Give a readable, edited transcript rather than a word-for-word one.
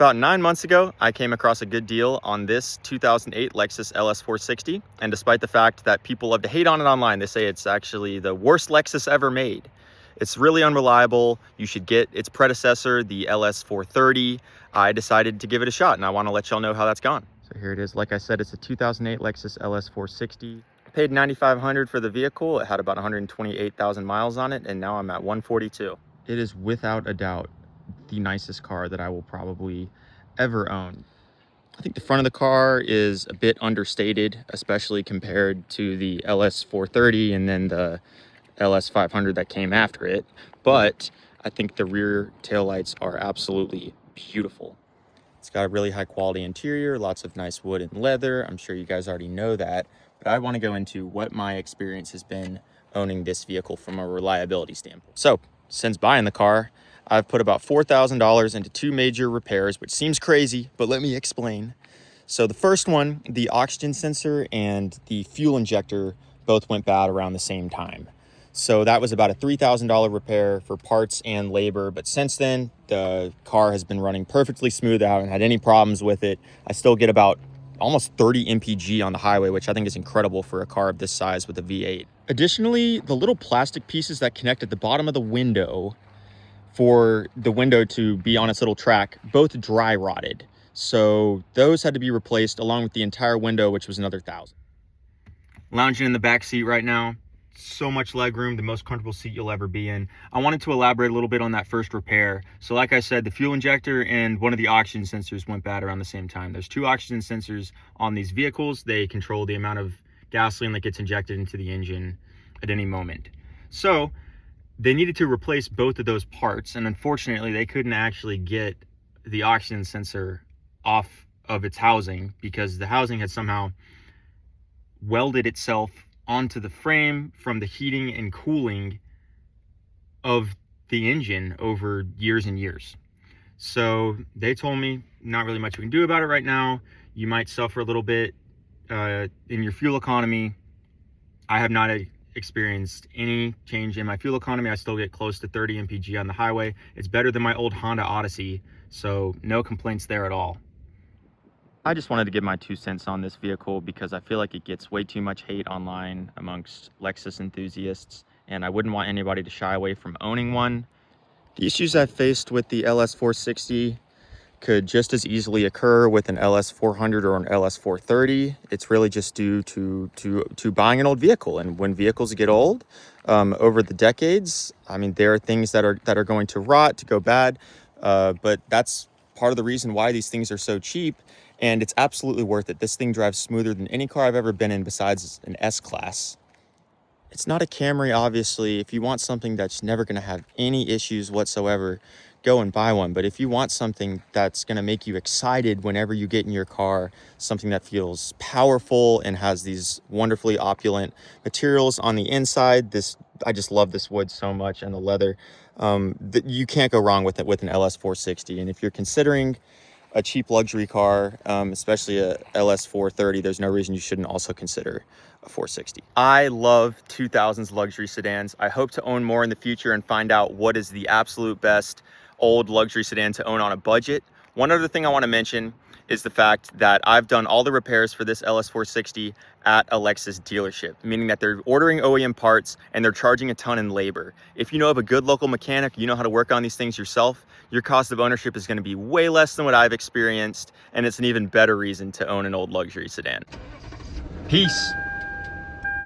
About 9 months ago, I came across a good deal on this 2008 Lexus LS460. And despite the fact that people love to hate on it online, they say it's actually the worst Lexus ever made. It's really unreliable. You should get its predecessor, the LS430. I decided to give it a shot, and I want to let y'all know how that's gone. So here it is. Like I said, it's a 2008 Lexus LS460. I paid $9,500 for the vehicle. It had about 128,000 miles on it, and now I'm at 142. It is without a doubt the nicest car that I will probably ever own. I think the front of the car is a bit understated, especially compared to the LS430 and then the LS500 that came after it. But I think the rear taillights are absolutely beautiful. It's got a really high quality interior, lots of nice wood and leather. I'm sure you guys already know that, but I want to go into what my experience has been owning this vehicle from a reliability standpoint. So since buying the car, I've put about $4,000 into two major repairs, which seems crazy, but let me explain. So the first one, the oxygen sensor and the fuel injector both went bad around the same time. So that was about a $3,000 repair for parts and labor. But since then, the car has been running perfectly smooth. I haven't had any problems with it. I still get about almost 30 mpg on the highway, which I think is incredible for a car of this size with a V8. Additionally, the little plastic pieces that connect at the bottom of the window for the window to be on its little track, both dry rotted. So those had to be replaced along with the entire window, which was another $1,000. Lounging in the back seat right now. So much leg room, the most comfortable seat you'll ever be in. I wanted to elaborate a little bit on that first repair. So like I said, the fuel injector and one of the oxygen sensors went bad around the same time. There's two oxygen sensors on these vehicles. They control the amount of gasoline that gets injected into the engine at any moment. So they needed to replace both of those parts, and unfortunately they couldn't actually get the oxygen sensor off of its housing because the housing had somehow welded itself onto the frame from the heating and cooling of the engine over years and years. So they told me not really much we can do about it right now. You might suffer a little bit in your fuel economy. I have not experienced any change in my fuel economy. I still get close to 30 mpg on the highway. It's better than my old Honda Odyssey, so no complaints there at all. I just wanted to give my 2 cents on this vehicle because I feel like it gets way too much hate online amongst Lexus enthusiasts, and I wouldn't want anybody to shy away from owning one. The issues I've faced with the LS460 could just as easily occur with an LS400 or an LS430. It's really just due to buying an old vehicle. And when vehicles get old, over the decades, I mean, there are things that are going to rot, to go bad, but that's part of the reason why these things are so cheap. And it's absolutely worth it. This thing drives smoother than any car I've ever been in besides an S-Class. It's not a Camry, obviously. If you want something that's never going to have any issues whatsoever, go and buy one. But if you want something that's going to make you excited whenever you get in your car, something that feels powerful and has these wonderfully opulent materials on the inside, I just love this wood so much, and the leather. You can't go wrong with it with an LS460. And if you're considering a cheap luxury car, especially a LS430, there's no reason you shouldn't also consider a 460. I love 2000s luxury sedans. I hope to own more in the future and find out what is the absolute best old luxury sedan to own on a budget. One other thing I want to mention is the fact that I've done all the repairs for this LS460 at a Lexus dealership, meaning that they're ordering OEM parts and they're charging a ton in labor. If you know of a good local mechanic, you know how to work on these things yourself, your cost of ownership is going to be way less than what I've experienced, and it's an even better reason to own an old luxury sedan. Peace.